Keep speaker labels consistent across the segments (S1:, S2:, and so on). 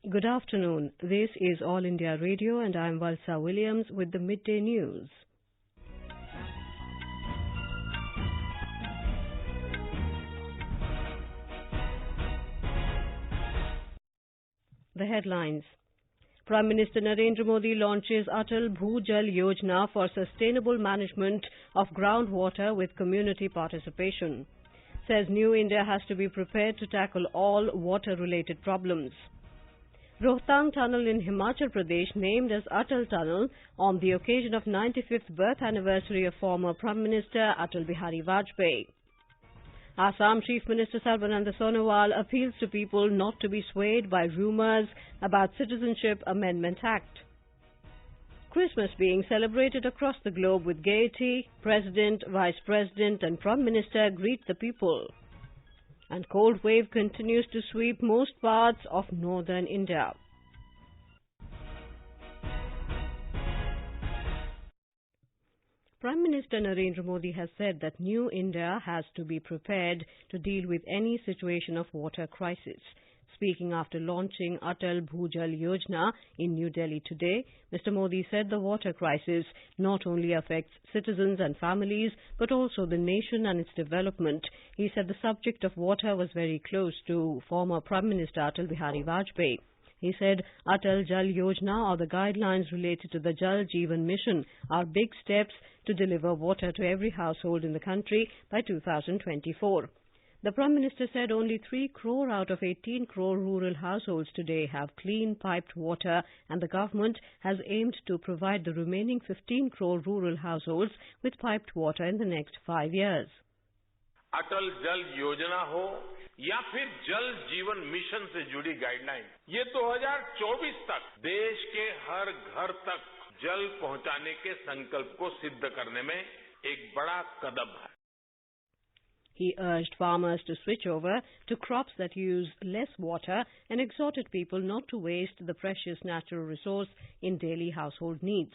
S1: Good afternoon. This is All India Radio and I am Valsa Williams with the Midday News. The headlines. Prime Minister Narendra Modi launches Atal Bhujal Yojana for sustainable management of groundwater with community participation. Says New India has to be prepared to tackle all water-related problems. Rohtang tunnel in Himachal Pradesh named as Atal Tunnel on the occasion of 95th birth anniversary of former Prime Minister Atal Bihari Vajpayee. Assam Chief Minister Sarvanand Sonwal appeals to people not to be swayed by rumours about Citizenship Amendment Act. Christmas being celebrated across the globe with gaiety, President, Vice President and Prime Minister greet the people. And cold wave continues to sweep most parts of northern India. Prime Minister Narendra Modi has said that New India has to be prepared to deal with any situation of water crisis. Speaking after launching Atal Bhujal Yojana in New Delhi today, Mr. Modi said the water crisis not only affects citizens and families, but also the nation and its development. He said the subject of water was very close to former Prime Minister Atal Bihari Vajpayee. He said Atal Bhujal Yojana or the guidelines related to the Jal Jeevan Mission are big steps to deliver water to every household in the country by 2024. The Prime Minister said only 3 crore out of 18 crore rural households today have clean piped water and the government has aimed to provide the remaining 15 crore rural households with piped water in the next 5 years.
S2: अटल जल योजना हो या फिर जल जीवन mission से जुड़ी guideline, ये 2024 तक देश के हर घर तक जल पहुंचाने के संकल्प को सिद्ध करने में एक बड़ा कदम है.
S1: He urged farmers to switch over to crops that use less water and exhorted people not to waste the precious natural resource in daily household needs.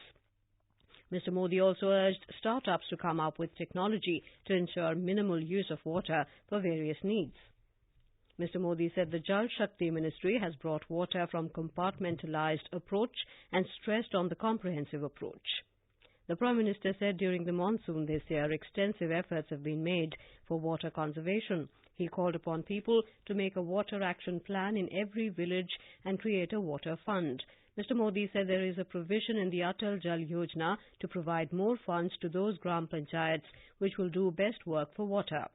S1: Mr. Modi also urged startups to come up with technology to ensure minimal use of water for various needs. Mr. Modi said the Jal Shakti Ministry has brought water from compartmentalized approach and stressed on the comprehensive approach. The Prime Minister said during the monsoon this year, extensive efforts have been made for water conservation. He called upon people to make a water action plan in every village and create a water fund. Mr. Modi said there is a provision in the Atal Bhujal Yojana to provide more funds to those Gram Panchayats which will do best work for water.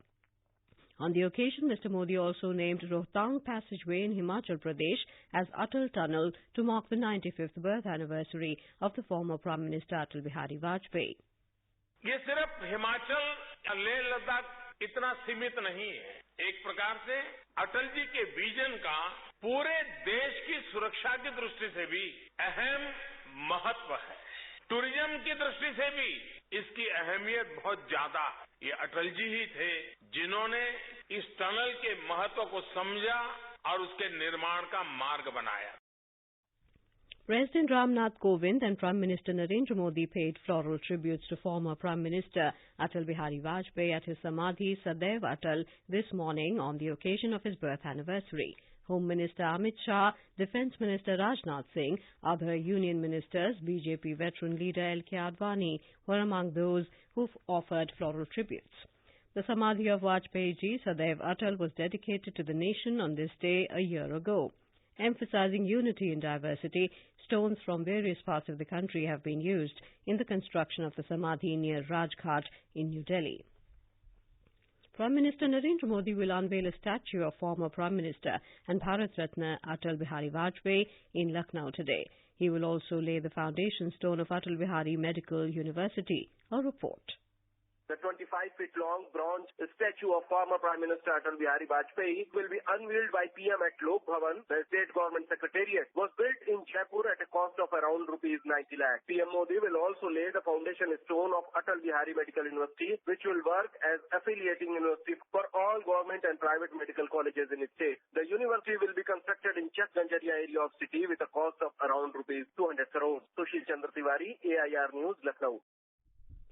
S1: On the occasion, Mr. Modi also named Rohtang passageway in Himachal Pradesh as Atal Tunnel to mark the 95th birth anniversary of the former Prime Minister Atal Bihari Vajpayee.
S2: ये सिर्फ हिमाचल या लेह लद्दाख इतना सीमित नहीं है. एक प्रकार से अटल जी के विजन का पूरे देश की सुरक्षा की दृष्टि से भी अहम महत्व है. टूरिज्म की दृष्टि से भी इसकी अहमियत बहुत ज्यादा है. ये अटल जी ही थे जिन्होंने इस टनल के महत्व को समझा और उसके निर्माण का मार्ग बनाया.
S1: President Ramnath Kovind and Prime Minister Narendra Modi paid floral tributes to former Prime Minister Atal Bihari Vajpayee at his Samadhi Sadaiv Atal this morning on the occasion of his birth anniversary. Home Minister Amit Shah, Defence Minister Rajnath Singh, other Union Ministers, BJP veteran leader L.K. Advani were among those who offered floral tributes. The Samadhi of Vajpayee ji, Sadaiv Atal, was dedicated to the nation on this day a year ago. Emphasizing unity in diversity, stones from various parts of the country have been used in the construction of the Samadhi near Rajghat in New Delhi. Prime Minister Narendra Modi will unveil a statue of former Prime Minister and Bharat Ratna Atal Bihari Vajpayee in Lucknow today. He will also lay the foundation stone of Atal Bihari Medical University. A report.
S3: The 25-feet-long bronze statue of former Prime Minister Atal Bihari Vajpayee will be unveiled by PM at Lok Bhavan, the State Government Secretariat. Was built in Jaipur at a cost of around rupees 90 lakh. PM Modi will also lay the foundation stone of Atal Bihari Medical University, which will work as affiliating university for all government and private medical colleges in its state. The university will be constructed in Chakganjaria area of city with a cost of around rupees 200 crores. Sushil Chandra Tiwari, AIR News, Lucknow.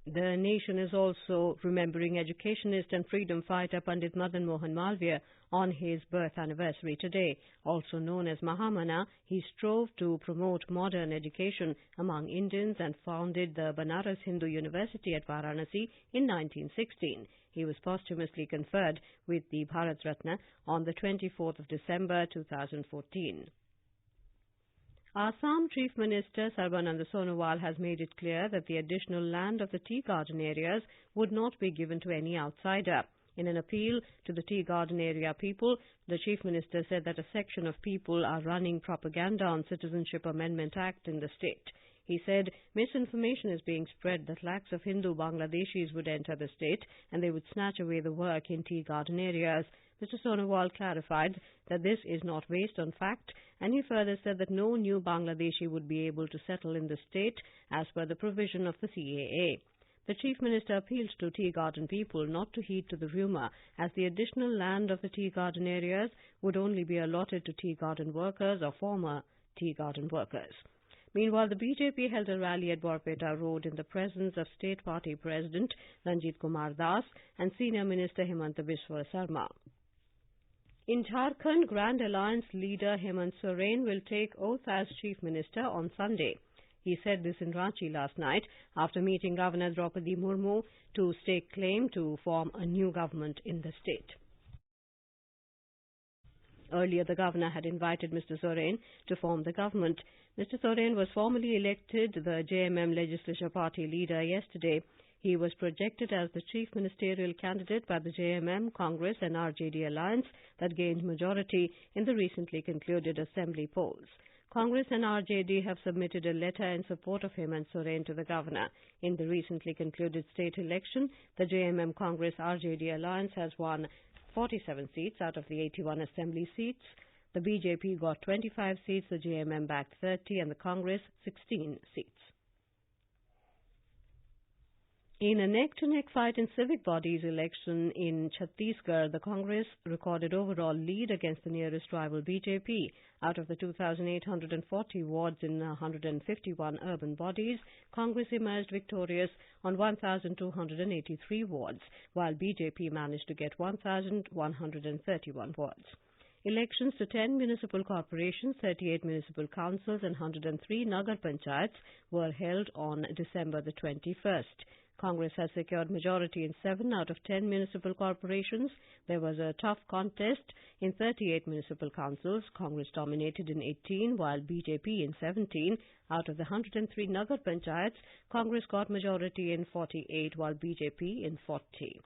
S1: The nation is also remembering educationist and freedom fighter Pandit Madan Mohan Malviya on his birth anniversary today. Also known as Mahamana, he strove to promote modern education among Indians and founded the Banaras Hindu University at Varanasi in 1916. He was posthumously conferred with the Bharat Ratna on the 24th of December 2014. Assam Chief Minister Sarvanand Sonwal has made it clear that the additional land of the tea garden areas would not be given to any outsider. In an appeal to the tea garden area people, the Chief Minister said that a section of people are running propaganda on Citizenship Amendment Act in the state. He said misinformation is being spread that lakhs of Hindu Bangladeshis would enter the state and they would snatch away the work in tea garden areas. Mr. Sonwal clarified that this is not based on fact, and he further said that no new Bangladeshi would be able to settle in the state as per the provision of the CAA. The Chief Minister appealed to tea garden people not to heed to the rumour, as the additional land of the tea garden areas would only be allotted to tea garden workers or former tea garden workers. Meanwhile, the BJP held a rally at Borpeta Road in the presence of State Party President Ranjit Kumar Das and Senior Minister Himanta Biswa Sarma. In Jharkhand, Grand Alliance leader Hemant Soren will take oath as Chief Minister on Sunday. He said this in Ranchi last night after meeting Governor Draupadi Murmu to stake claim to form a new government in the state. Earlier, the governor had invited Mr. Soren to form the government. Mr. Soren was formally elected the JMM Legislature Party leader yesterday. He was projected as the chief ministerial candidate by the JMM, Congress and RJD alliance that gained majority in the recently concluded assembly polls. Congress and RJD have submitted a letter in support of Hemant Soren to the governor. In the recently concluded state election, the JMM Congress RJD alliance has won 47 seats out of the 81 assembly seats. The BJP got 25 seats, the JMM backed 30 and the Congress 16 seats. In a neck-to-neck fight in civic bodies election in Chhattisgarh, the Congress recorded overall lead against the nearest rival BJP. Out of the 2,840 wards in 151 urban bodies, Congress emerged victorious on 1,283 wards, while BJP managed to get 1,131 wards. Elections to 10 municipal corporations, 38 municipal councils and 103 Nagar Panchayats were held on December the 21st. Congress has secured majority in 7 out of 10 municipal corporations. There was a tough contest in 38 municipal councils. Congress dominated in 18, while BJP in 17. Out of the 103 Nagar Panchayats, Congress got majority in 48, while BJP in 40.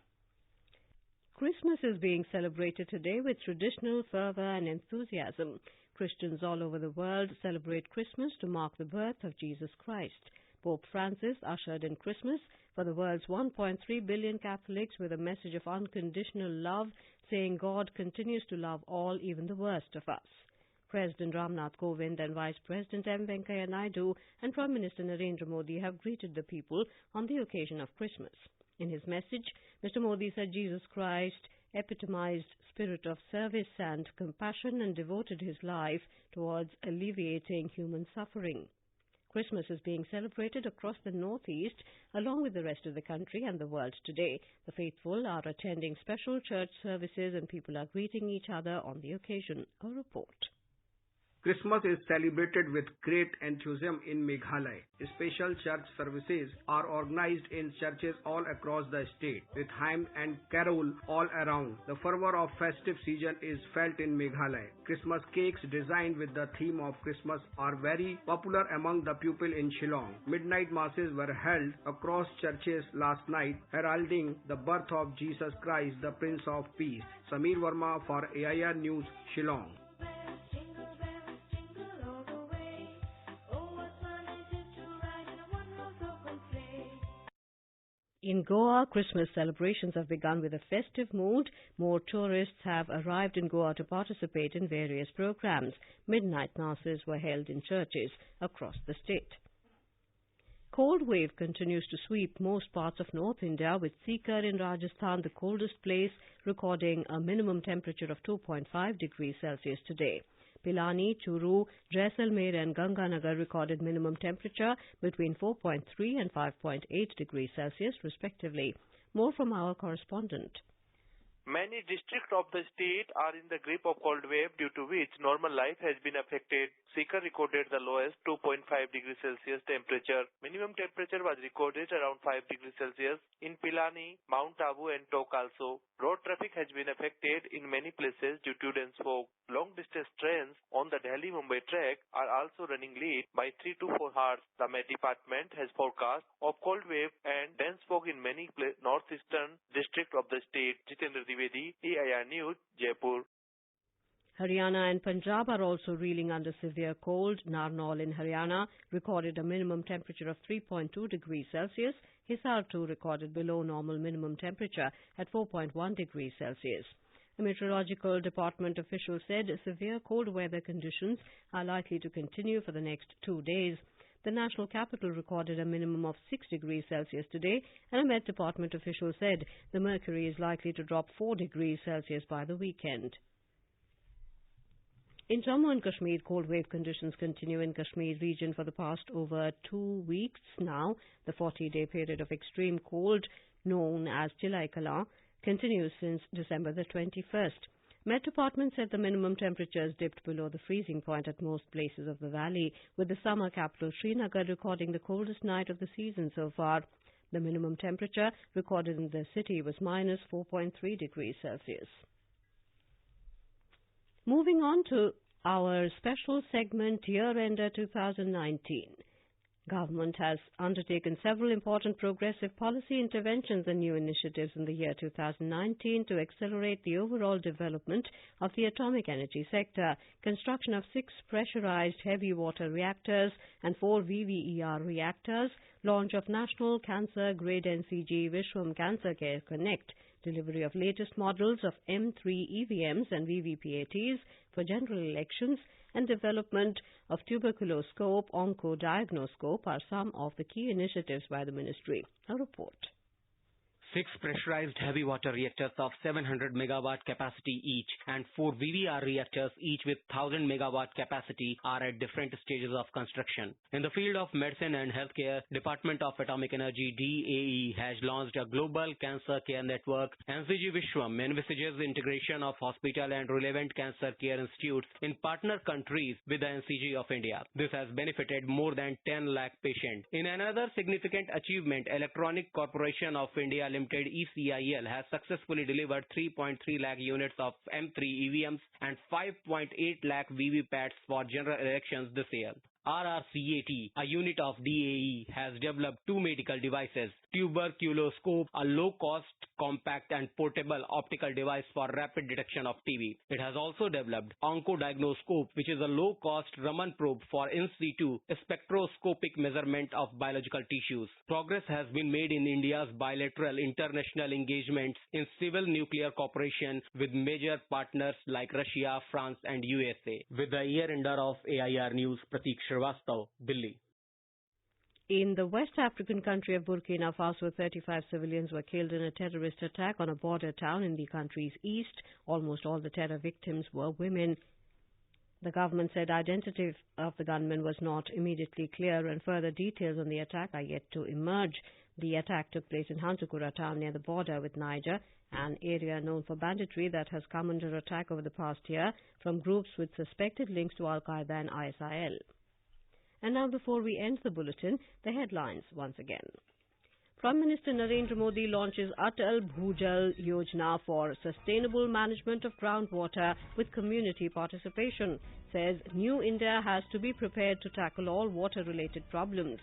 S1: Christmas is being celebrated today with traditional fervour and enthusiasm. Christians all over the world celebrate Christmas to mark the birth of Jesus Christ. Pope Francis ushered in Christmas for the world's 1.3 billion Catholics with a message of unconditional love, saying God continues to love all, even the worst of us. President Ramnath Kovind and Vice President M. Venkaiah Naidu and Prime Minister Narendra Modi have greeted the people on the occasion of Christmas. In his message, Mr. Modi said Jesus Christ epitomized spirit of service and compassion and devoted his life towards alleviating human suffering. Christmas is being celebrated across the Northeast along with the rest of the country and the world today. The faithful are attending special church services and people are greeting each other on the occasion. A report.
S4: Christmas is celebrated with great enthusiasm in Meghalaya. Special church services are organized in churches all across the state, with hymn and carol all around. The fervor of festive season is felt in Meghalaya. Christmas cakes designed with the theme of Christmas are very popular among the people in Shillong. Midnight masses were held across churches last night, heralding the birth of Jesus Christ, the Prince of Peace. Samir Verma for AIR News, Shillong.
S1: In Goa, Christmas celebrations have begun with a festive mood. More tourists have arrived in Goa to participate in various programs. Midnight masses were held in churches across the state. Cold wave continues to sweep most parts of North India, with Sikar in Rajasthan the coldest place, recording a minimum temperature of 2.5 degrees Celsius today. Pilani, Churu, Jaisalmer and Ganganagar recorded minimum temperature between 4.3 and 5.8 degrees Celsius respectively. More from our correspondent.
S5: Many districts of the state are in the grip of cold wave, due to which normal life has been affected. Sikar recorded the lowest 2.5 degrees Celsius temperature. Minimum temperature was recorded around 5 degrees Celsius in Pilani, Mount Abu and Tok also. Road traffic has been affected in many places due to dense fog. Long distance trains on the Delhi-Mumbai track are also running late by 3 to 4 hours. The Met Department has forecast of cold wave and dense fog in many northeastern districts of the state. Jitendra Dwivedi, AIR News, Jaipur.
S1: Haryana and Punjab are also reeling under severe cold. Narnaul in Haryana recorded a minimum temperature of 3.2 degrees Celsius. Hisar too recorded below normal minimum temperature at 4.1 degrees Celsius. The Meteorological Department officials said severe cold weather conditions are likely to continue for the next 2 days. The national capital recorded a minimum of 6 degrees Celsius today, and a Met Department official said the mercury is likely to drop 4 degrees Celsius by the weekend. In Jammu and Kashmir, cold wave conditions continue in Kashmir region for the past over 2 weeks now. The 40-day period of extreme cold, known as Chilai Kala, continues since December the 21st. Met Department said the minimum temperatures dipped below the freezing point at most places of the valley, with the summer capital Srinagar recording the coldest night of the season so far. The minimum temperature recorded in the city was minus 4.3 degrees Celsius. Moving on to our special segment Year-Ender 2019. Government has undertaken several important progressive policy interventions and new initiatives in the year 2019 to accelerate the overall development of the atomic energy sector. Construction of 6 pressurized heavy water reactors and 4 VVER reactors, launch of National Cancer Grade NCG Vishwam Cancer Care Connect, delivery of latest models of M3 EVMs and VVPATs for general elections, and development of tuberculoscope, oncodiagnoscope are some of the key initiatives by the ministry. A report.
S6: 6 pressurized heavy water reactors of 700 megawatt capacity each and 4 VVR reactors each with 1000 megawatt capacity are at different stages of construction. In the field of medicine and healthcare, Department of Atomic Energy DAE has launched a global cancer care network. NCG Vishwam envisages integration of hospital and relevant cancer care institutes in partner countries with the NCG of India. This has benefited more than 10 lakh patients. In another significant achievement, Electronic Corporation of India Limited ECIL has successfully delivered 3.3 lakh units of M3 EVMs and 5.8 lakh VVPATs for general elections this year. RRCAT, a unit of DAE, has developed 2 medical devices, tuberculoscope, a low-cost, compact and portable optical device for rapid detection of TB. It has also developed oncodiagnoscope, which is a low-cost Raman probe for in situ spectroscopic measurement of biological tissues. Progress has been made in India's bilateral international engagements in civil nuclear cooperation with major partners like Russia, France and USA. With the year-ender of AIR News, Pratik Shrivastava, Delhi.
S1: In the West African country of Burkina Faso, 35 civilians were killed in a terrorist attack on a border town in the country's east. Almost all the terror victims were women. The government said identity of the gunmen was not immediately clear and further details on the attack are yet to emerge. The attack took place in Hantukura town near the border with Niger, an area known for banditry that has come under attack over the past year from groups with suspected links to Al-Qaeda and ISIL. And now, before we end the bulletin, the headlines once again. Prime Minister Narendra Modi launches Atal Bhujal Yojana for sustainable management of groundwater with community participation. Says New India has to be prepared to tackle all water-related problems.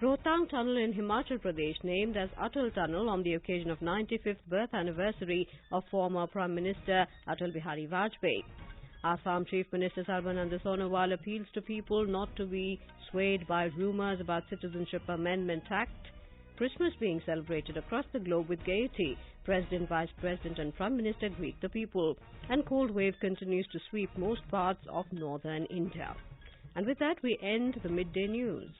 S1: Rohtang Tunnel in Himachal Pradesh named as Atal Tunnel on the occasion of 95th birth anniversary of former Prime Minister Atal Bihari Vajpayee. Assam Chief Minister Sarvanand Sonwal appeals to people not to be swayed by rumours about Citizenship Amendment Act. Christmas being celebrated across the globe with gaiety. President, Vice President and Prime Minister greet the people. And cold wave continues to sweep most parts of northern India. And with that, we end the midday news.